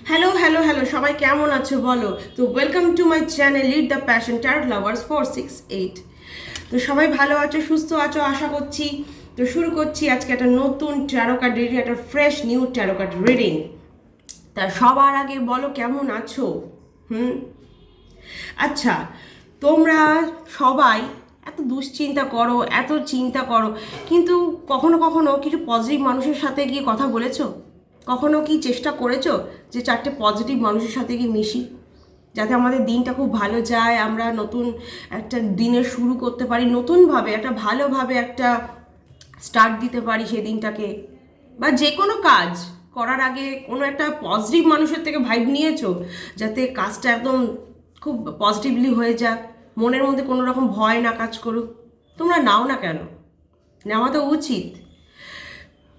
Hello hello hello, সবাই কেমন আছো বলো? তো welcome to my channel lead the passion tarot lovers 468। তো সবাই ভালো আছো, সুস্থ আছো আশা করছি। তো শুরু করছি আজকে একটা নতুন ট্যারো কার্ড রিডিং, একটা fresh new taro card reading. তা সবার আগে বলো কেমন আছো? আচ্ছা, তোমরা সবাই এত দুশ্চিন্তা করো, এত চিন্তা করো, কিন্তু কখনো কখনো কিছু পজিটিভ মানুষের সাথে গিয়ে কথা বলেছো? কখনো কি চেষ্টা করেছো যে চারটে পজিটিভ মানুষের সাথে গিয়ে মিশি, যাতে আমাদের দিনটা খুব ভালো যায়, আমরা নতুন একটা দিনের শুরু করতে পারি, নতুনভাবে একটা ভালোভাবে একটা স্টার্ট দিতে পারি সেই দিনটাকে? বা যে কোনো কাজ করার আগে কোনো একটা পজিটিভ মানুষের থেকে ভাইব নিয়েছো, যাতে কাজটা একদম খুব পজিটিভলি হয়ে যাক, মনের মধ্যে কোনো রকম ভয় না কাজ করুক? তোমরা নাও না কেন? নেওয়া তো উচিত।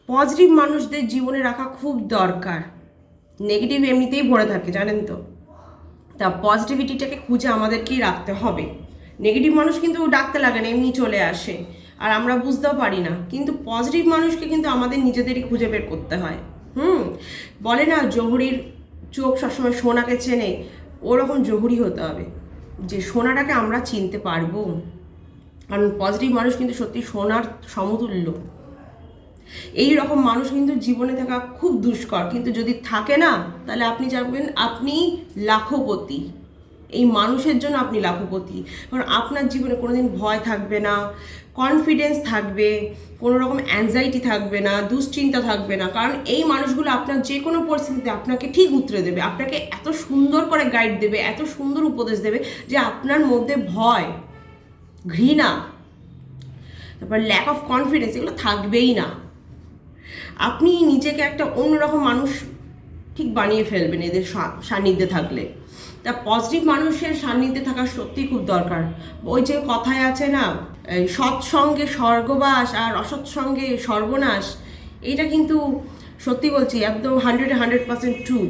পজিটিভ মানুষদের জীবনে রাখা খুব দরকার। নেগেটিভ এমনিতেই ভরে থাকে, জানেন তো। তা পজিটিভিটিটাকে খুঁজে আমাদেরকেই রাখতে হবে। নেগেটিভ মানুষ কিন্তু ডাকতে লাগে না, এমনি চলে আসে, আর আমরা বুঝতেও পারি না। কিন্তু পজিটিভ মানুষকে কিন্তু আমাদের নিজেদেরই খুঁজে বের করতে হয়। বলে না, জহুরির চোখ সবসময় সোনাকে চেনে, ওরকম জহুরি হতে হবে যে সোনাটাকে আমরা চিনতে পারবো। কারণ পজিটিভ মানুষ কিন্তু সত্যি সোনার সমতুল্য। এই রকম মানুষ কিন্তু জীবনে থাকা খুব দুষ্কর, কিন্তু যদি থাকে না, তাহলে আপনি যাবেন, আপনি লাখপতি। এই মানুষের জন্য আপনি লাখপতি। কারণ আপনার জীবনে কোনোদিন ভয় থাকবে না, কনফিডেন্স থাকবে, কোনো রকম অ্যাংজাইটি থাকবে না, দুশ্চিন্তা থাকবে না। কারণ এই মানুষগুলো আপনার যে কোনো পরিস্থিতিতে আপনাকে ঠিক উতরে দেবে, আপনাকে এত সুন্দর করে গাইড দেবে, এত সুন্দর উপদেশ দেবে যে আপনার মধ্যে ভয়, ঘৃণা, তারপর ল্যাক অফ কনফিডেন্স এগুলো থাকবেই না। আপনি নিজেকে একটা অন্যরকম মানুষ ঠিক বানিয়ে ফেলবেন এদের সান্নিধ্যে থাকলে। তা পজিটিভ মানুষের সান্নিধ্যে থাকা সত্যি খুব দরকার। ওই যে কথায় আছে না, সৎসঙ্গে স্বর্গবাস আর অসৎসঙ্গে সর্বনাশ। এটা কিন্তু সত্যি বলছি, একদম 100% ট্রু।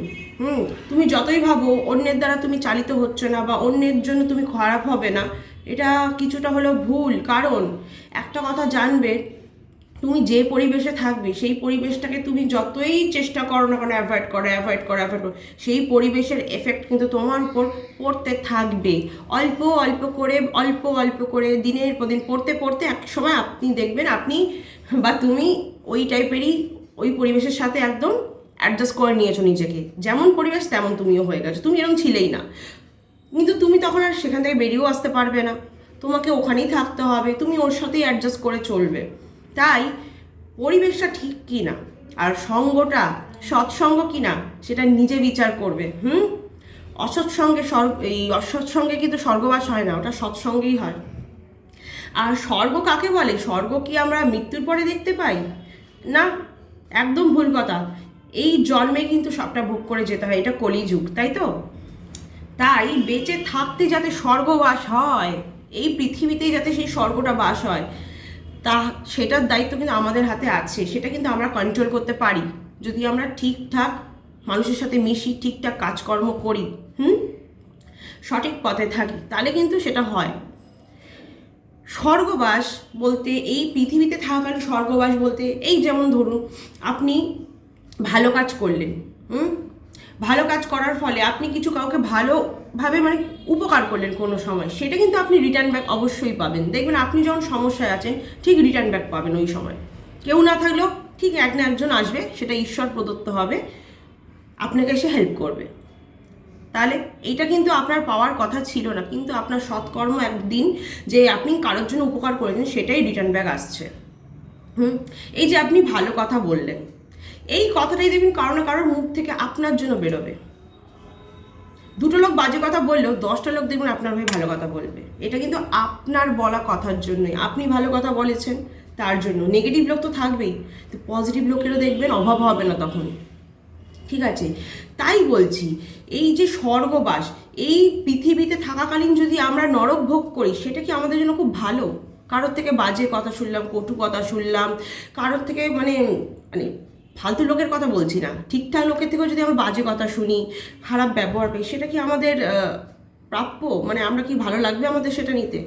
তুমি যতই ভাবো অন্যের দ্বারা তুমি চালিত হচ্ছে না বা অন্যের জন্য তুমি খারাপ হবে না, এটা কিছুটা হলেও ভুল। কারণ একটা কথা জানবে, তুমি যে পরিবেশে থাকবে সেই পরিবেশটাকে তুমি যতই চেষ্টা করো না কেন অ্যাভয়েড করো, সেই পরিবেশের এফেক্ট কিন্তু তোমার উপর পড়তে থাকবে। অল্প অল্প করে দিনের পর দিন পড়তে পড়তে এক সময় আপনি দেখবেন আপনি বা তুমি ওই টাইপেরই, ওই পরিবেশের সাথে একদম অ্যাডজাস্ট করে নিয়েছো নিজেকে। যেমন পরিবেশ তেমন তুমিও হয়ে গেছো, তুমি এরকম ছিলেই না। কিন্তু তুমি তখন আর সেখান থেকে বেরিয়েও আসতে পারবে না, তোমাকে ওখানেই থাকতে হবে, তুমি ওর সাথেই অ্যাডজাস্ট করে চলবে। তাই পরিবেশটা ঠিক কি না আর সঙ্গটা সৎসঙ্গ কি না সেটা নিজে বিচার করবে। অসৎসঙ্গে এই অসৎসঙ্গে কিন্তু স্বর্গবাস হয় না, ওটা সৎসঙ্গেই হয়। আর স্বর্গ কাকে বলে? স্বর্গ কি আমরা মৃত্যুর পরে দেখতে পাই? না, একদম ভুল কথা। এই জন্মে কিন্তু সবটা ভোগ করে যেতে হয়, এটা কলিযুগ, তাই তো। তাই বেঁচে থাকতে যাতে স্বর্গবাস হয়, এই পৃথিবীতেই যাতে সেই স্বর্গটা বাস হয়, তা সেটার দায়িত্ব কিন্তু আমাদের হাতে আছে। সেটা কিন্তু আমরা কন্ট্রোল করতে পারি যদি আমরা ঠিকঠাক মানুষের সাথে মিশি, ঠিকঠাক কাজকর্ম করি, সঠিক পথে থাকি, তাহলে কিন্তু সেটা হয়। স্বর্গবাস বলতে এই পৃথিবীতে থাকাকালীন স্বর্গবাস বলতে এই যেমন ধরুন আপনি ভালো কাজ করলেন, ভালো কাজ করার ফলে আপনি কিছু কাউকে ভালোভাবে মানে উপকার করলেন কোনো সময়, সেটা কিন্তু আপনি রিটার্ন ব্যাক অবশ্যই পাবেন। দেখবেন আপনি যখন সমস্যায় আছেন ঠিক রিটার্ন ব্যাক পাবেন ওই সময়। কেউ না থাকলেও ঠিক এক না একজন আসবে, সেটা ঈশ্বর প্রদত্ত হবে, আপনাকে এসে হেল্প করবে। তাহলে এইটা কিন্তু আপনার পাওয়ার কথা ছিল না, কিন্তু আপনার সৎকর্ম একদিন যে আপনি কারোর জন্য উপকার করেছেন সেটাই রিটার্ন ব্যাক আসছে। এই যে আপনি ভালো কথা বললেন, এই কথাটাই দেখবেন কারো না কারোর মুখ থেকে আপনার জন্য বেরোবে। দুটো লোক বাজে কথা বললেও 10টা লোক দেখবেন আপনার হয়ে ভালো কথা বলবে। এটা কিন্তু আপনার বলা কথার জন্যই, আপনি ভালো কথা বলেছেন তার জন্য। নেগেটিভ লোক তো থাকবেই, তো পজিটিভ লোকেরও দেখবেন অভাব হবে না তখন। ঠিক আছে, তাই বলছি এই যে স্বর্গবাস, এই পৃথিবীতে থাকাকালীন যদি আমরা নরক ভোগ করি, সেটা কি আমাদের জন্য খুব ভালো? কারোর থেকে বাজে কথা শুনলাম, কটু কথা শুনলাম, কারোর থেকে মানে মানে ফালতু লোকের কথা বলছি না, ঠিকঠাক লোকের থেকেও যদি আমরা বাজে কথা শুনি, খারাপ ব্যবহার পাই, সেটা কি আমাদের প্রাপ্য? মানে আমরা কি ভালো লাগবে আমাদের সেটা নিতে?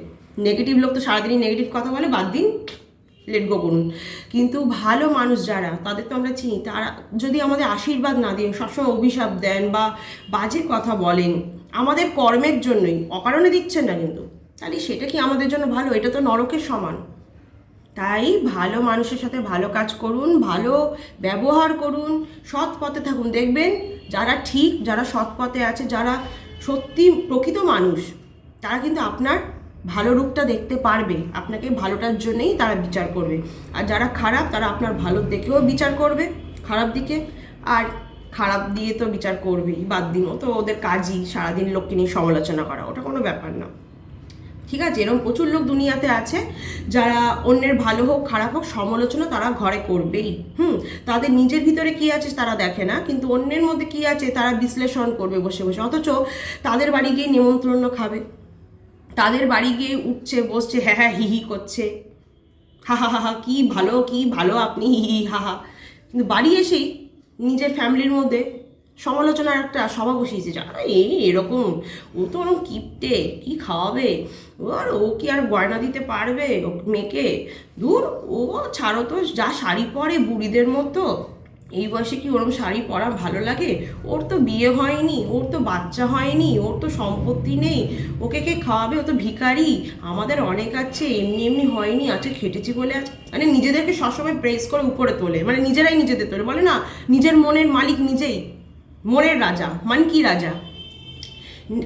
নেগেটিভ লোক তো সারাদিনই নেগেটিভ কথা বলে, বাদ দিন, লেট গো করুন। কিন্তু ভালো মানুষ যারা, তাদের তো আমরা চিনি, তারা যদি আমাদের আশীর্বাদ না দিয়ে সবসময় অভিশাপ দেন বা বাজে কথা বলেন আমাদের কর্মের জন্যই, অকারণে দিচ্ছেন না কিন্তু, তাহলে সেটা কি আমাদের জন্য ভালো? এটা তো নরকের সমান। তাই ভালো মানুষের সাথে ভালো কাজ করুন, ভালো ব্যবহার করুন, সৎ পথে থাকুন। দেখবেন যারা ঠিক, যারা সৎ পথে আছে, যারা সত্যি প্রকৃত মানুষ, তারা কিন্তু আপনার ভালো রূপটা দেখতে পারবে, আপনাকে ভালোটার জন্যই তারা বিচার করবে। আর যারা খারাপ, তারা আপনার ভালো দেখেও বিচার করবে খারাপ দিকে, আর খারাপ দিয়ে তো বিচার করবেই, বাদ দিন, তো ওদের কাজই সারাদিন লোককে নিয়ে সমালোচনা করা, ওটা কোনো ব্যাপার না। ঠিক আছে, এরকম প্রচুর লোক দুনিয়াতে আছে যারা অন্যের ভালো হোক খারাপ হোক সমালোচনা তারা ঘরে করবেই। তাদের নিজের ভিতরে কি আছে তারা দেখে না, কিন্তু অন্যের মধ্যে কি আছে তারা বিশ্লেষণ করবে বসে বসে। অথচ তাদের বাড়ি গিয়ে নিমন্ত্রণ খাবে, তাদের বাড়ি গিয়ে উঠছে বসছে, হ্যাঁ হ্যাঁ হি হি করছে, হা হা হা হা, কি ভালো আপনি, হি হি হা হা। কিন্তু বাড়ি এসেই নিজের ফ্যামিলির মধ্যে সমালোচনার একটা সভা বসিয়েছে, যারা এরকম, ও তো ওরকম কিপটে, কি খাওয়াবে, ও কি আর গয়না দিতে পারবে ও মেয়েকে, দূর, ও ছাড়ো তো, যা শাড়ি পরে বুড়িদের মতো, এই বয়সে কি ওরম শাড়ি পরা ভালো লাগে? ওর তো বিয়ে হয়নি, ওর তো বাচ্চা হয়নি, ওর তো সম্পত্তি নেই, ওকে কে খাওয়াবে, ও তো ভিখারি, আমাদের অনেক আছে, এমনি এমনি হয়নি, আছে খেটেছি বলে আছে। মানে নিজেদেরকে সবসময় প্রেস করে উপরে তোলে, মানে নিজেরাই নিজেদের তোলে, বলে না নিজের মনের মালিক নিজেই, মনের রাজা, মানকি রাজা।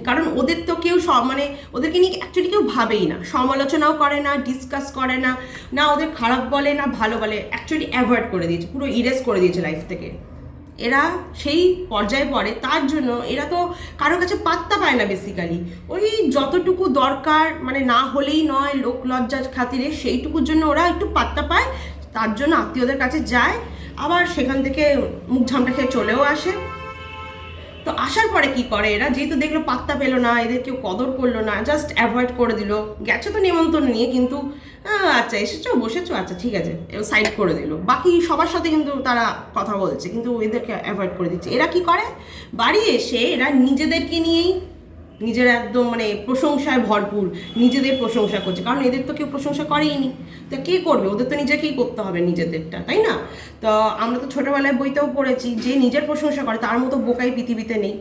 কারণ ওদের তো কেউ মানে ওদেরকে নিয়ে অ্যাকচুয়ালি কেউ ভাবেই না, সমালোচনাও করে না, ডিসকাস করে না, না ওদের খারাপ বলে না ভালো বলে, অ্যাকচুয়ালি অ্যাভয়েড করে দিয়েছে, পুরো ইরেজ করে দিয়েছে লাইফ থেকে। এরা সেই পর্যায়ে পড়ে, তার জন্য এরা তো কারোর কাছে পাত্তা পায় না বেসিক্যালি। ওই যতটুকু দরকার, মানে না হলেই নয়, লোক লজ্জার খাতিরে, সেইটুকুর জন্য ওরা একটু পাত্তা পায়, তার জন্য আত্মীয়দের কাছে যায়, আবার সেখান থেকে মুখ ঝামটা খেয়ে চলেও আসে। তো আসার পরে কি করে এরা, যেহেতু দেখলো পাত্তা পেলো না, এদের কেউ কদর করলো না, জাস্ট অ্যাভয়েড করে দিল, গেছে তো নিমন্ত্রণ নিয়ে, কিন্তু আচ্ছা এসেছো বসেছো, আচ্ছা ঠিক আছে, সাইড করে দিল, বাকি সবার সাথে কিন্তু তারা কথা বলছে, কিন্তু এদেরকে অ্যাভয়েড করে দিচ্ছে। এরা কি করে, বাড়ি এসে এরা নিজেদেরকে নিয়েই নিজের একদম মানে প্রশংসায় ভরপুর, নিজেদের প্রশংসা করছে, কারণ এদের তো কেউ প্রশংসা করেই নি, তা কে করবে, ওদের তো নিজেকেই করতে হবে নিজেদেরটা, তাই না? তো আমরা তো ছোটোবেলায় বইতেও পড়েছি যে নিজের প্রশংসা করে তার মতো বোকাই পৃথিবীতে নেই।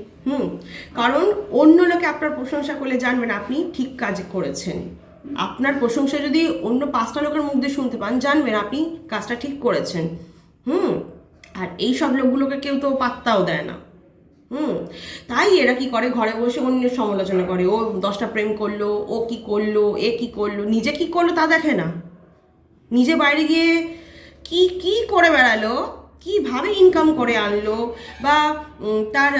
কারণ অন্য লোকে আপনার প্রশংসা করলে জানবেন আপনি ঠিক কাজ করেছেন। আপনার প্রশংসা যদি অন্য 5টা লোকের মুখ দিয়ে শুনতে পান, জানবেন আপনি কাজটা ঠিক করেছেন। আর এই সব লোকগুলোকে কেউ তো পাত্তাও দেয় না। তাই এরা কি করে, ঘরে বসে অন্যের সমালোচনা করে, ও 10টা প্রেম করলো, ও কি করলো, এ কি করলো, নিজে কি করলো তা দেখে না, নিজে বাইরে গিয়ে কি কি করে বেড়ালো, কিভাবে ইনকাম করে আনলো, বা তার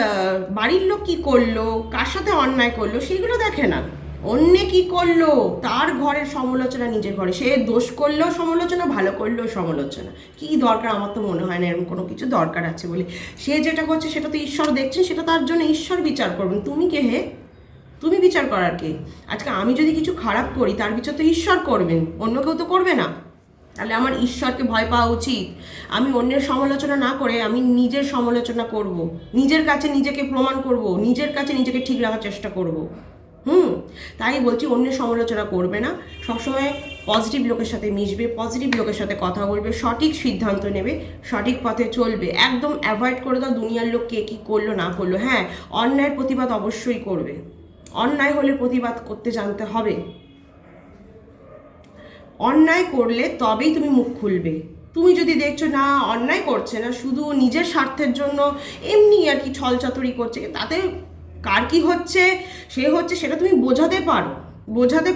বাড়ির লোক কি করলো, কার সাথে অন্যায় করলো, সেগুলো দেখে না। অন্যে কি করলো তার ঘরের সমালোচনা নিজের ঘরে, সে দোষ করলেও সমালোচনা, ভালো করলেও সমালোচনা। কি দরকার, আমার তো মনে হয় না এরকম কোনো কিছু দরকার আছে বলে। সে যেটা করছে সেটা তো ঈশ্বর দেখছে, সেটা তার জন্য ঈশ্বর বিচার করবেন। তুমি কে হে, তুমি বিচার করার কে? আজকে আমি যদি কিছু খারাপ করি তার বিচার তো ঈশ্বর করবেন, অন্য কেউ তো করবে না। তাহলে আমার ঈশ্বরকে ভয় পাওয়া উচিত। আমি অন্যের সমালোচনা না করে আমি নিজের সমালোচনা করব, নিজের কাছে নিজেকে প্রমাণ করব, নিজের কাছে নিজেকে ঠিক রাখার চেষ্টা করব। তাই বলছি অন্যের সমালোচনা করবে না, সবসময় পজিটিভ লোকের সাথে মিশবে, পজিটিভ লোকের সাথে কথা বলবে, সঠিক সিদ্ধান্ত নেবে, সঠিক পথে চলবে। একদম অ্যাভয়েড করে দাও দুনিয়ার লোক কে কী করলো না করলো। হ্যাঁ, অন্যায়ের প্রতিবাদ অবশ্যই করবে, অন্যায় হলে প্রতিবাদ করতে জানতে হবে। অন্যায় করলে তবেই তুমি মুখ খুলবে। তুমি যদি দেখছো না অন্যায় করছে না, শুধু নিজের স্বার্থের জন্য এমনি আর কি ছলচাতুরি করছে, তাতে কার কি হচ্ছে সে হচ্ছে সেটা তুমি বোঝাতে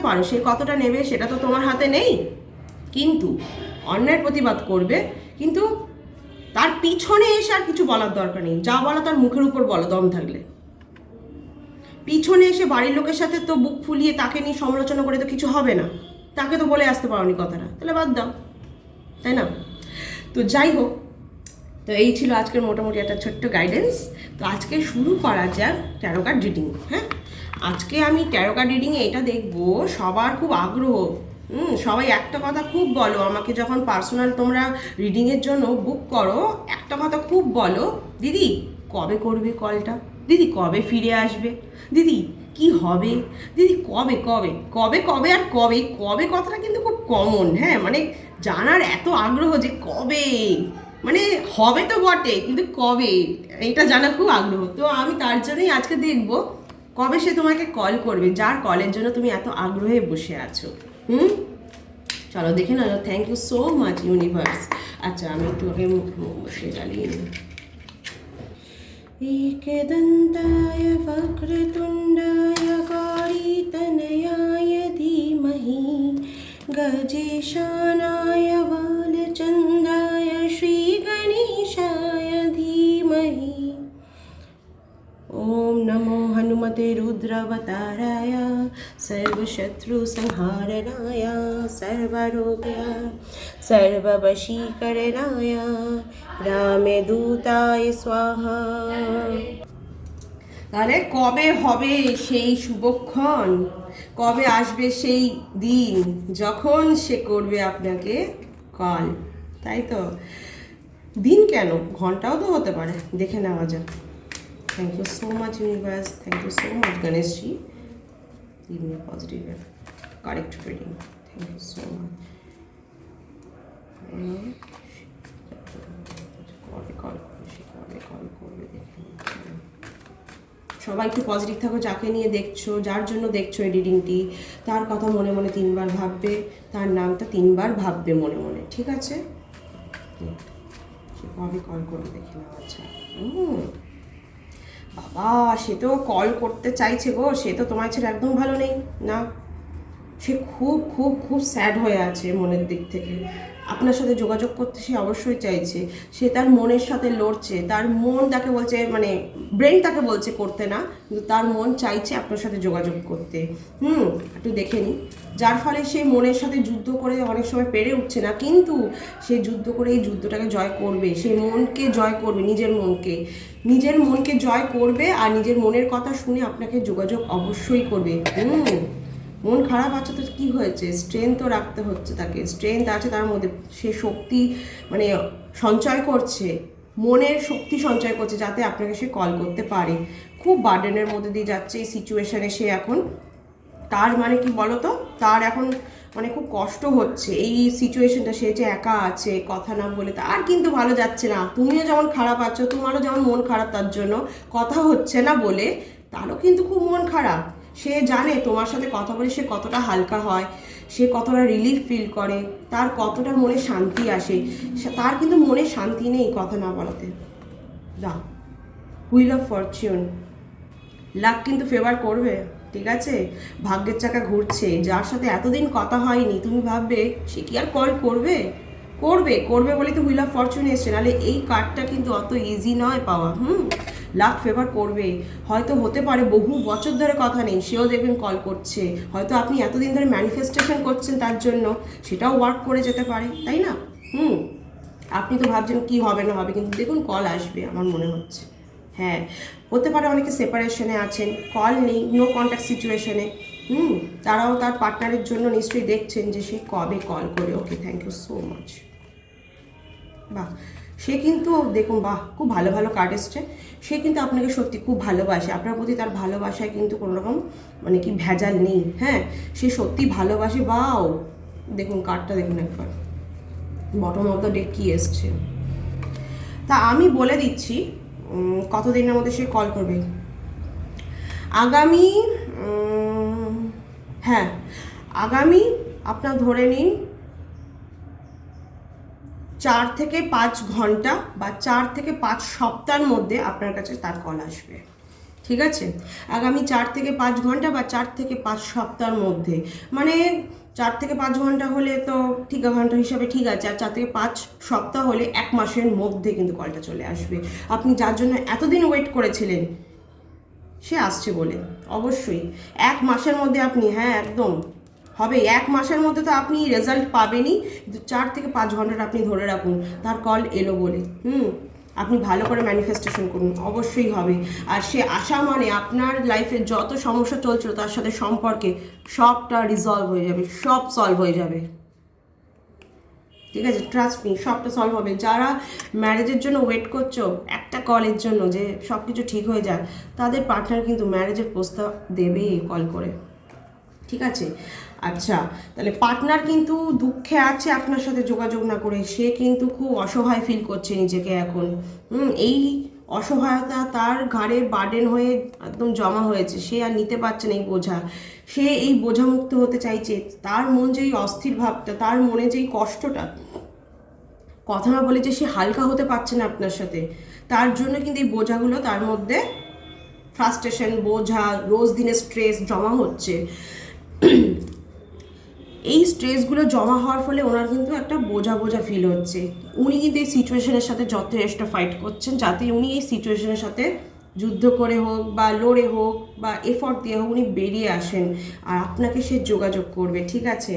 পারো, সে কতটা নেবে সেটা তো তোমার হাতে নেই। কিন্তু অন্যায়ের প্রতিবাদ করবে, কিন্তু তার পিছনে এসে আর কিছু বলার দরকার নেই, যা বলা তার মুখের উপর বলো দম থাকলে। পিছনে এসে বাড়ির লোকের সাথে তো বুক ফুলিয়ে তাকে নিয়ে সমালোচনা করে তো কিছু হবে না, তাকে তো বলে আসতে পারোনি কথাটা, তাহলে বাদ দাও, তাই না? তো যাই হোক, তো এই ছিল আজকের মোটামুটি একটা ছোট্ট গাইডেন্স। তো আজকে শুরু করা যাক ট্যারো কার্ড রিডিং। হ্যাঁ, আজকে আমি ট্যারো কার্ড রিডিংয়ে এটা দেখবো, সবার খুব আগ্রহ। সবাই একটা কথা খুব বলো আমাকে, যখন পার্সোনাল তোমরা রিডিংয়ের জন্য বুক করো, একটা কথা খুব বলো, দিদি কবে করবে কলটা, দিদি কবে ফিরে আসবে, দিদি কি হবে, দিদি কবে কবে কবে কবে আর কবে কবে কথাটা কিন্তু খুব কমন। হ্যাঁ, মানে জানার এত আগ্রহ যে কবে, মানে হবে তো বটে কিন্তু কবে, এটা জানার খুব আগ্রহ। তো আমি তার জন্যই আজকে দেখব কবে সে তোমাকে কল করবে, যার কলের জন্য তুমি এত আগ্রহে বসে আছো। চলো দেখে না। Thank you so much universe. আচ্ছা আমি একটু ওকে মোমবাতি জ্বালিয়ে নিই। एकदन्ताय वक्रतुण्डाय गौरीतनयाय धीमहि गजेशानाय बालचन्द्राय श्रीगणेशाय धीमहि। ओम नमो हनुमते रुद्रावताराय सर्वशत्रुसंहारणाय सर्वरोग्य सर्ववशीकरणाय रामदूताय स्वाहा। তাহলে কবে হবে সেই শুভক্ষণ, কবে আসবে সেই দিন যখন সে করবে আপনাকে কল, তাই তো? দিন কেন, ঘন্টাও তো হতে পারে, দেখে নেওয়া যাক। Thank you so much universe, thank you so much Ganesh ji, give me a positive and correct reading, thank you so much. সবাই একটু পজিটিভ থাকো, যাকে নিয়ে দেখছো, যার জন্য দেখছো এই রিডিংটি, তার কথা মনে মনে 3বার ভাববে, তার নামটা 3বার ভাববে মনে মনে, ঠিক আছে? সে কবে কল করবে দেখে নাও। আচ্ছা বাবা, সে তো কল করতে চাইছে গো, সে তো তোমার ছেড়ে একদম ভালো নেই না, সে খুব খুব খুব স্যাড হয়ে আছে মনের দিক থেকে। আপনার সাথে যোগাযোগ করতে সে অবশ্যই চাইছে, সে তার মনের সাথে লড়ছে, তার মন তাকে বলছে, মানে ব্রেন তাকে বলছে করতে না, কিন্তু তার মন চাইছে আপনার সাথে যোগাযোগ করতে। একটু দেখে নিই। যার ফলে সে মনের সাথে যুদ্ধ করে অনেক সময় পেরে উঠছে না, কিন্তু সে যুদ্ধ করে এই যুদ্ধটাকে জয় করবে, সে মনকে জয় করবে, নিজের মনকে জয় করবে, আর নিজের মনের কথা শুনে আপনাকে যোগাযোগ অবশ্যই করবে। মন খারাপ আছে তো কি হয়েছে, স্ট্রেংথ তো রাখতে হচ্ছে তাকে, স্ট্রেংথ আছে তার মধ্যে, সে শক্তি মানে সঞ্চয় করছে, মনের শক্তি সঞ্চয় করছে যাতে আপনাকে সে কল করতে পারে। খুব বার্ডেনের মধ্যে দিয়ে যাচ্ছে এই সিচুয়েশানে সে এখন। তার মানে কি বলো তো, তার এখন মানে খুব কষ্ট হচ্ছে এই সিচুয়েশনটা, সে যে একা আছে, কথা না বলে তার কিন্তু ভালো যাচ্ছে না। তুমিও যেমন খারাপ আছো, তোমারও যেমন মন খারাপ, তার জন্য কথা হচ্ছে না বলে তারও কিন্তু খুব মন খারাপ। সে জানে তোমার সাথে কথা বলে সে কতটা হালকা হয়, সে কতটা রিলিফ ফিল করে, তার কতটা মনে শান্তি আসে। তার কিন্তু মনে শান্তি নেই কথা না বলাতে। দা হুইল অফ ফরচুন, লাক কিন্তু ফেভার করবে, ঠিক আছে? ভাগ্যের চাকা ঘুরছে, যার সাথে এতদিন কথা হয়নি, তুমি ভাববে সে কি আর কল করবে, করবে বলে তো হুইল অফ ফরচুন এসছে, নাহলে এই কার্ডটা কিন্তু অত ইজি নয় পাওয়া। লাক ফেভার করবে, হয়তো হতে পারে বহু বছর ধরে কথা নেই, সেও দেখবেন কল করছে, হয়তো আপনি এতদিন ধরে ম্যানিফেস্টেশন করছেন তার জন্য, সেটাও ওয়ার্ক করে যেতে পারে, তাই না? আপনি তো ভাবছেন কি হবে না হবে, কিন্তু দেখুন কল আসবে আমার মনে হচ্ছে। হ্যাঁ, হতে পারে অনেকে সেপারেশনে আছেন, কল নেই, নো কন্ট্যাক্ট সিচুয়েশনে, তারাও তার পার্টনারের জন্য নিশ্চয়ই দেখছেন যে সে কবে কল করে। ওকে, থ্যাংক ইউ সো মাচ। বাহ, সে কিন্তু দেখুন, বাহ, খুব ভালো ভালো কার্ড এসছে। সে কিন্তু আপনাকে সত্যি খুব ভালোবাসে, আপনার প্রতি তার ভালোবাসায় কিন্তু কোনো রকম মানে কি ভেজাল নেই। হ্যাঁ, সে সত্যি ভালোবাসে। বাও, দেখুন কার্ডটা দেখুন একবার, বটম অফ দ্য ডেক কি এসছে। তা আমি বলে দিচ্ছি কতদিনের মধ্যে সে কল করবে। আগামী আপনার ধরে নিন 4 থেকে 5 ঘন্টা বা 4 থেকে 5 সপ্তাহের মধ্যে আপনার কাছে তার কল আসবে, ঠিক আছে? আগামী 4 থেকে 5 ঘন্টা বা 4 থেকে 5 সপ্তাহের মধ্যে, মানে 4 থেকে 5 ঘন্টা হলে তো ঠিক ঘন্টা হিসাবে ঠিক আছে, আর 4 থেকে 5 সপ্তাহ হলে 1 মাসের মধ্যে কিন্তু কলটা চলে আসবে। আপনি যার জন্য এতদিন ওয়েট করেছিলেন সে আসছে বলে, অবশ্যই 1 মাসের মধ্যে আপনি, হ্যাঁ একদম হবে, 1 মাসের মধ্যে তো আপনি রেজাল্ট পাবেনই, কিন্তু 4 থেকে 5 ঘন্টাটা আপনি ধরে রাখুন তার কল এলো বলে। আপনি ভালো করে ম্যানিফেস্টেশন করুন, অবশ্যই হবে। আর সে আসা মানে আপনার লাইফে যত সমস্যা চলছিল তার সাথে সম্পর্কে সবটা রিজলভ হয়ে যাবে, সব সলভ হয়ে যাবে, ঠিক আছে? ট্রাস্ট মি, সবটা সলভ হবে। যারা ম্যারেজের জন্য ওয়েট করছো একটা কলের জন্য যে সব কিছু ঠিক হয়ে যায়, তাদের পার্টনার কিন্তু ম্যারেজের প্রস্তাব দেবেই কল করে, ঠিক আছে। আচ্ছা, তাহলে পার্টনার কিন্তু দুঃখে আছে আপনার সাথে যোগাযোগ না করে, সে কিন্তু খুব অসহায় ফিল করছে নিজেকে এখন। এই অসহায়তা তার ঘাড়ে বার্ডেন হয়ে একদম জমা হয়েছে, সে আর নিতে পারছে না এই বোঝা, সে এই বোঝামুক্ত হতে চাইছে। তার মন যেই অস্থির ভাবটা, তার মনে যেই কষ্টটা, কথা না বলে যে সে হালকা হতে পারছে না আপনার সাথে, তার জন্য কিন্তু এই বোঝাগুলো তার মধ্যে ফ্রাস্ট্রেশন, বোঝা, রোজ দিনের স্ট্রেস জমা হচ্ছে। এই স্ট্রেসগুলো জমা হওয়ার ফলে ওনার কিন্তু একটা বোঝা বোঝা ফিল হচ্ছে। উনি কিন্তু এই সিচুয়েশনের সাথে যথেষ্ট ফাইট করছেন, যাতে উনি এই সিচুয়েশনের সাথে যুদ্ধ করে হোক বা লড়ে হোক বা এফর্ট দিয়ে হোক উনি বেরিয়ে আসেন, আর আপনাকে সে যোগাযোগ করবে। ঠিক আছে,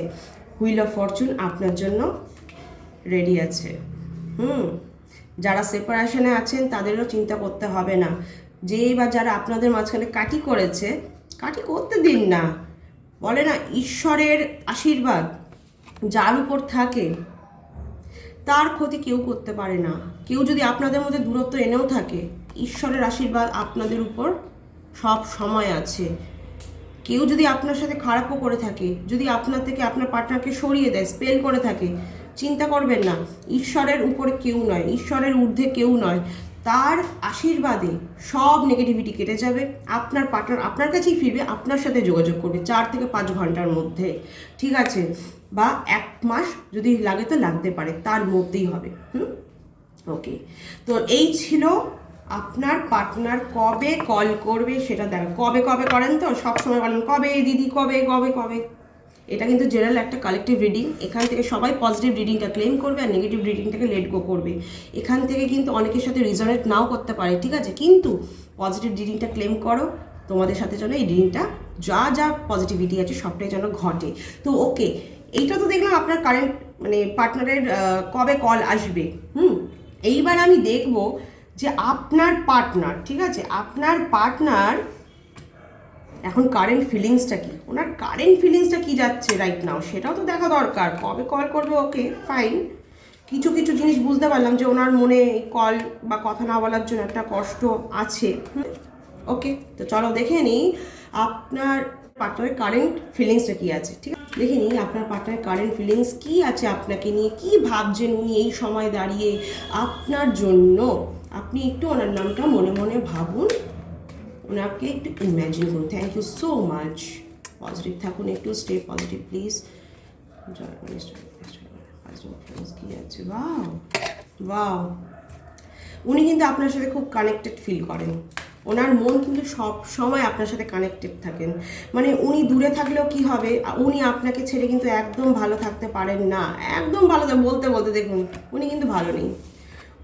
হুইল অফ ফরচুন আপনার জন্য রেডি আছে। যারা সেপারেশনে আছেন তাদেরও চিন্তা করতে হবে না, যেই বা যারা আপনাদের মাঝখানে কাটি করেছে, কাটি করতে দিন না। বলে না, ঈশ্বরের আশীর্বাদ যার উপর থাকে তার ক্ষতি কেউ করতে পারে না। কেউ যদি আপনাদের মধ্যে দূরত্ব এনেও থাকে, ঈশ্বরের আশীর্বাদ আপনাদের উপর সব সময় আছে। কেউ যদি আপনার সাথে খারাপও করে থাকে, যদি আপনার থেকে আপনার পার্টনারকে সরিয়ে দেয়, স্পেল করে থাকে, চিন্তা করবেন না, ঈশ্বরের উপরে কেউ নয়, ঈশ্বরের ঊর্ধ্বে কেউ নয়। তার আশীর্বাদে সব নেগেটিভিটি কেটে যাবে। আপনার পার্টনার আপনার কাছেই ফিরবে, আপনার সাথে যোগাযোগ করবে 4 থেকে 5 ঘন্টার মধ্যে। ঠিক আছে, বা 1 মাস যদি লাগে তো লাগতে পারে, তার মধ্যেই হবে। ওকে, তো এই ছিল আপনার পার্টনার কবে কল করবে সেটা দেখা। কবে কবে করেন তো সবসময় বলেন কবে দিদি, কবে কবে কবে। এটা কিন্তু জেনারেল একটা কালেকটিভ রিডিং, এখান থেকে সবাই পজিটিভ রিডিংটা ক্লেম করবে আর নেগেটিভ রিডিংটাকে লেট গো করবে। এখান থেকে কিন্তু অনেকের সাথে রিজনেট নাও করতে পারে, ঠিক আছে, কিন্তু পজিটিভ রিডিংটা ক্লেম করো, তোমাদের সাথে যেন এই রিডিংটা যা যা পজিটিভিটি আছে সবটাই যেন ঘটে। তো ওকে, এইটা তো দেখলাম আপনার কারেন্ট মানে পার্টনারের কবে কল আসবে। এইবার আমি দেখব যে আপনার পার্টনার, ঠিক আছে, আপনার পার্টনার এখন কারেন্ট ফিলিংসটা কি, ওনার কারেন্ট ফিলিংসটা কি যাচ্ছে রাইট নাও, সেটাও তো দেখা দরকার। কবে কল করবে, ওকে ফাইন, কিছু কিছু জিনিস বুঝতে পারলাম যে ওনার মনে কল বা কথা না বলার জন্য একটা কষ্ট আছে। ওকে, তো চলো দেখে নিই আপনার পার্টনারের কারেন্ট ফিলিংসটা কি আছে। ঠিক আছে, দেখে নিই আপনার পার্টনারের কারেন্ট ফিলিংস কি আছে, আপনাকে নিয়ে কি ভাবছেন উনি এই সময় দাঁড়িয়ে আপনার জন্য। আপনি একটু ওনার নামটা মনে মনে ভাবুন, ওনাকে একটু ইম্যাজিন করুন। Thank you so much. Positive থাকুন একটু, স্টে পজিটিভ প্লিজ। কি আছে, ওয়াও ওয়াও, উনি কিন্তু আপনার সাথে খুব কানেক্টেড ফিল করেন, ওনার মন কিন্তু সব সময় আপনার সাথে কানেক্টেড থাকেন। মানে উনি দূরে থাকলেও কি হবে, উনি আপনাকে ছেড়ে কিন্তু একদম ভালো থাকতে পারেন না, একদম ভালো বলতে বলতে দেখুন উনি কিন্তু ভালো নেই,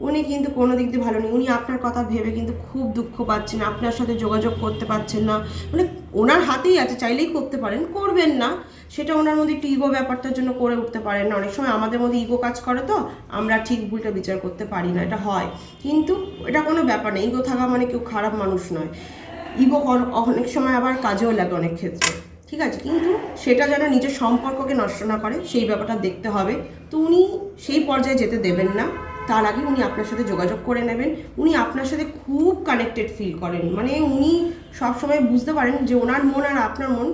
উনি কিন্তু কোনো দিক দিয়ে ভালো নেই। উনি আপনার কথা ভেবে কিন্তু খুব দুঃখ পাচ্ছেন, আপনার সাথে যোগাযোগ করতে পারছেন না। মানে ওনার হাতেই আছে, চাইলেই করতে পারেন, করবেন না, সেটা ওনার মধ্যে একটু ইগো ব্যাপারটার জন্য করে উঠতে পারেন না। অনেক সময় আমাদের মধ্যে ইগো কাজ করে, তো আমরা ঠিক ভুলটা বিচার করতে পারি না, এটা হয়। কিন্তু এটা কোনো ব্যাপার নেই, ইগো থাকা মানে কেউ খারাপ মানুষ নয়। ইগো অনেক সময় আবার কাজেও লাগে অনেক ক্ষেত্রে, ঠিক আছে, কিন্তু সেটা যেন নিজের সম্পর্ককে নষ্ট না করে সেই ব্যাপারটা দেখতে হবে। তো উনি সেই পর্যায়ে যেতে দেবেন না, তার আগে উনি আপনার সাথে যোগাযোগ করে নেবেন। উনি আপনার সাথে খুব কানেক্টেড ফিল করেন, মানে উনি সবসময় বুঝতে পারেন যে ওনার মন আর আপনার মন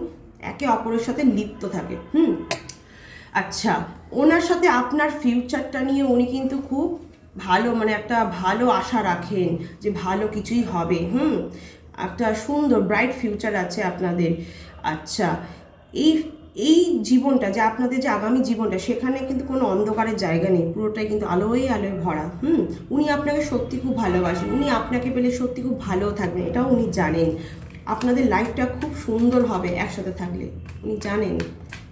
একে অপরের সাথে লিপ্ত থাকে। আচ্ছা, ওনার সাথে আপনার ফিউচারটা নিয়ে উনি কিন্তু খুব ভালো, মানে একটা ভালো আশা রাখেন যে ভালো কিছুই হবে। একটা সুন্দর ব্রাইট ফিউচার আছে আপনাদের। আচ্ছা, এই জীবনটা যে আপনাদের যে আগামী জীবনটা, সেখানে কিন্তু কোনো অন্ধকারের জায়গা নেই, পুরোটাই কিন্তু আলোয় আলোয় ভরা। উনি আপনাকে সত্যি খুব ভালোবাসেন, উনি আপনাকে পেলে সত্যি খুব ভালো থাকবেন, এটাও উনি জানেন। আপনাদের লাইফটা খুব সুন্দর হবে একসাথে থাকলে, উনি জানেন।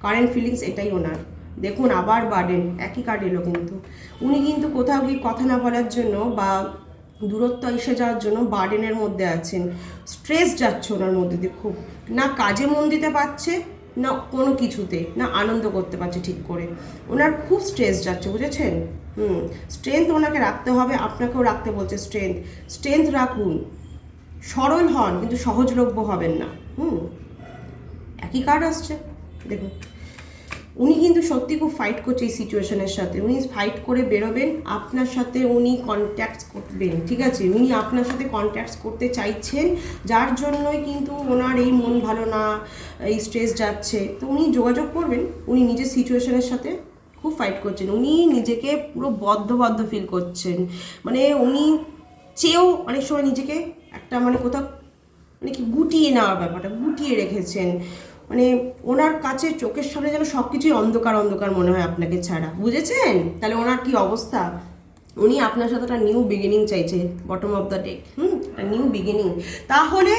কারেন্ট ফিলিংস এটাই ওনার। দেখুন আবার বার্ডেন, একই কার্ড এলো কিন্তু। উনি কিন্তু কোথাও গিয়ে কথা না বলার জন্য বা দূরত্ব এসে যাওয়ার জন্য বার্ডেনের মধ্যে আছেন, স্ট্রেস যাচ্ছে ওনার মধ্যে দিয়ে খুব, না কাজে মন দিতে পারছে না কোনো কিছুতে, না আনন্দ করতে পারছে ঠিক করে, ওনার খুব স্ট্রেস যাচ্ছে, বুঝেছেন। স্ট্রেংথ ওনাকে রাখতে হবে, আপনাকেও রাখতে বলছে স্ট্রেংথ রাখুন, সরল হন কিন্তু সহজলভ্য হবেন না। একই কার্ড আসছে দেখুন, উনি কিন্তু সত্যি খুব ফাইট করছে এই সিচুয়েশনের সাথে। উনি ফাইট করে বেরোবেন, আপনার সাথে উনি কন্ট্যাক্ট করবেন, ঠিক আছে? উনি আপনার সাথে কন্ট্যাক্ট করতে চাইছেন, যার জন্যই কিন্তু ওনার এই মন ভালো না, এই স্ট্রেস যাচ্ছে। তো উনি যোগাযোগ করবেন, উনি নিজের সিচুয়েশনের সাথে খুব ফাইট করছেন। উনি নিজেকে পুরো বদ্ধ ফিল করছেন, মানে উনি চেয়েও অনেক সময় নিজেকে একটা মানে কোথাও মানে কি গুটিয়ে নেওয়ার ব্যাপারটা গুটিয়ে রেখেছেন। মানে ওনার কাছে চোখের সামনে যেন সব কিছুই অন্ধকার মনে হয় আপনাকে ছাড়া, বুঝেছেন? তাহলে ওনার কি অবস্থা। উনি আপনার সাথে একটা নিউ বিগিনিং চাইছে, বটম অফ দ্য ডেক, একটা নিউ বিগিনিং। তাহলে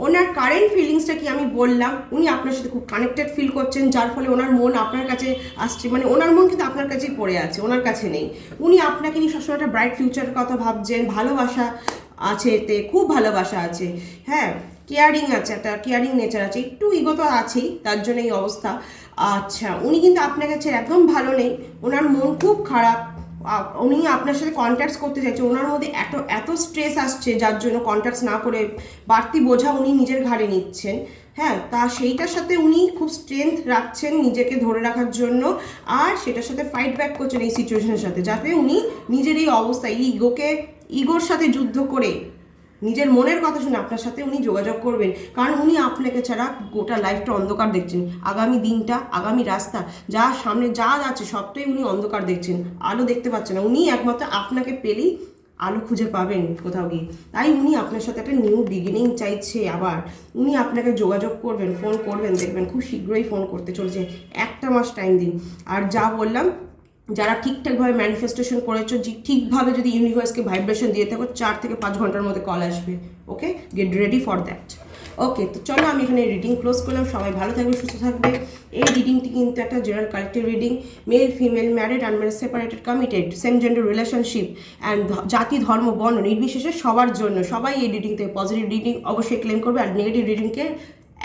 ওনার কারেন্ট ফিলিংসটা কি আমি বললাম, উনি আপনার সাথে খুব কানেক্টেড ফিল করছেন, যার ফলে ওনার মন আপনার কাছে আসছে, মানে ওনার মন কিন্তু আপনার কাছেই পড়ে আছে, ওনার কাছে নেই। উনি আপনাকে নিয়ে সবসময় একটা ব্রাইট ফিউচারের কথা ভাবছেন, ভালোবাসা আছে, এতে খুব ভালোবাসা আছে, হ্যাঁ, কেয়ারিং আছে, একটা কেয়ারিং নেচার আছে, একটু ইগো তো আছেই, তার জন্য এই অবস্থা। আচ্ছা, উনি কিন্তু আপনার কাছে একদম ভালো নেই, ওনার মন খুব খারাপ, উনি আপনার সাথে কন্ট্যাক্ট করতে চাইছে, ওনার মধ্যে এত স্ট্রেস আসছে, যার জন্য কন্ট্যাক্ট না করে বাড়তি বোঝা উনি নিজের ঘাড়ে নিচ্ছেন, হ্যাঁ। তা সেইটার সাথে উনি খুব স্ট্রেংথ রাখছেন নিজেকে ধরে রাখার জন্য, আর সেটার সাথে ফাইট ব্যাক করছেন এই সিচুয়েশনের সাথে, যাতে উনি নিজের এই অবস্থা, এই ইগোর সাথে যুদ্ধ করে নিজের মনের কথা শুনে আপনার সাথে উনি যোগাযোগ করবেন। কারণ উনি আপনাকে ছাড়া গোটা লাইফটা অন্ধকার দেখছেন, আগামী দিনটা, আগামী রাস্তা, যা সামনে যা আছে সবটাই উনি অন্ধকার দেখছেন, আলো দেখতে পাচ্ছেন না। উনি একমাত্র আপনাকে পেলেই আলো খুঁজে পাবেন কোথাও গিয়ে। তাই উনি আপনার সাথে একটা নিউ বিগিনিং চাইছে। আবার উনি আপনাকে যোগাযোগ করবেন, ফোন করবেন, দেখবেন খুব শীঘ্রই ফোন করতে চলেছে, 1 মাস টাইম দিন। আর যা বললাম, যারা ঠিকঠাকভাবে ম্যানিফেস্টেশন করেছো, যে ঠিকভাবে যদি ইউনিভার্সকে ভাইব্রেশন দিয়ে থাকো, 4 থেকে 5 ঘন্টার মধ্যে কল আসবে। ওকে, গেট রেডি ফর দ্যাট। ওকে, তো চলো আমি এখানে রিডিং ক্লোজ করলাম। সবাই ভালো থাকবে, সুস্থ থাকবে। এই রিডিংটি কিন্তু একটা general collective reading, male female, married unmarried, separated, committed, same gender relationship and জাতি ধর্ম বর্ণ নির্বিশেষে সবার জন্য। সবাই এই রিডিং থেকে পজিটিভ রিডিং অবশ্যই ক্লেম করবে, আর নেগেটিভ রিডিংকে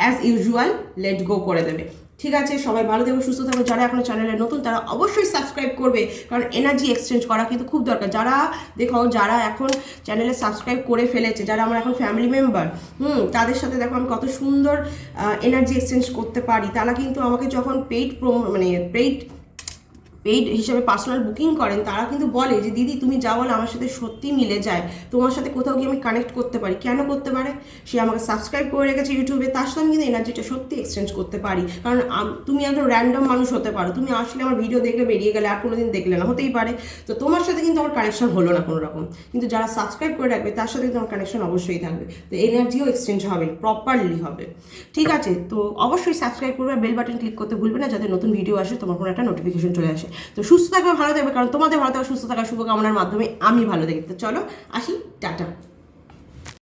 অ্যাজ ইউজুয়াল লেট গো করে দেবে। ঠিক আছে, সবাই ভালো থাকবে, সুস্থ থাকবে। যারা এখনো চ্যানেলে নতুন তারা অবশ্যই সাবস্ক্রাইব করবে, কারণ এনার্জি এক্সচেঞ্জ করা কিন্তু খুব দরকার। যারা এখন চ্যানেলে সাবস্ক্রাইব করে ফেলেছে, যারা আমার এখন ফ্যামিলি মেম্বার, তাদের সাথে দেখো আমি কত সুন্দর এনার্জি এক্সচেঞ্জ করতে পারি। তারা কিন্তু আমাকে যখন পেইড হিসাবে পার্সোনাল বুকিং করেন, তারা কিন্তু বলে যে দিদি তুমি যা বলো আমার সাথে সত্যি মিলে যায়, তোমার সাথে কোথাও গিয়ে আমি কানেক্ট করতে পারি। কেন করতে পারে? সে আমাকে সাবস্ক্রাইব করে রেখেছে ইউটিউবে, তার সাথে আমি কিন্তু এনার্জিটা সত্যি এক্সচেঞ্জ করতে পারি। কারণ তুমি একজন র্যান্ডম মানুষ হতে পারো, তুমি আসলে আমার ভিডিও দেখলে বেরিয়ে গেলে, আর কোনোদিন দেখলে না, হতেই পারে। তো তোমার সাথে কিন্তু আমার কানেকশন হলো না কোনো রকম, কিন্তু যারা সাবস্ক্রাইব করে রাখবে তার সাথে কিন্তু আমার কানেকশন অবশ্যই থাকবে। তো এনার্জিও এক্সচেঞ্জ হবে, প্রপারলি হবে। ঠিক আছে, তো অবশ্যই সাবস্ক্রাইব করবে, বেল বাটন ক্লিক করতে ভুলবে না, যাতে নতুন ভিডিও আসে তোমার কোনো একটা নোটিফিকেশন চলে আসে। তো সুস্থ থাকবে, ভালো থাকবে, কারণ তোমাদের ভালো থাকা সুস্থ থাকার শুভকামনার মাধ্যমে আমি ভালো থাকি। তো চলো আসি, টাটা।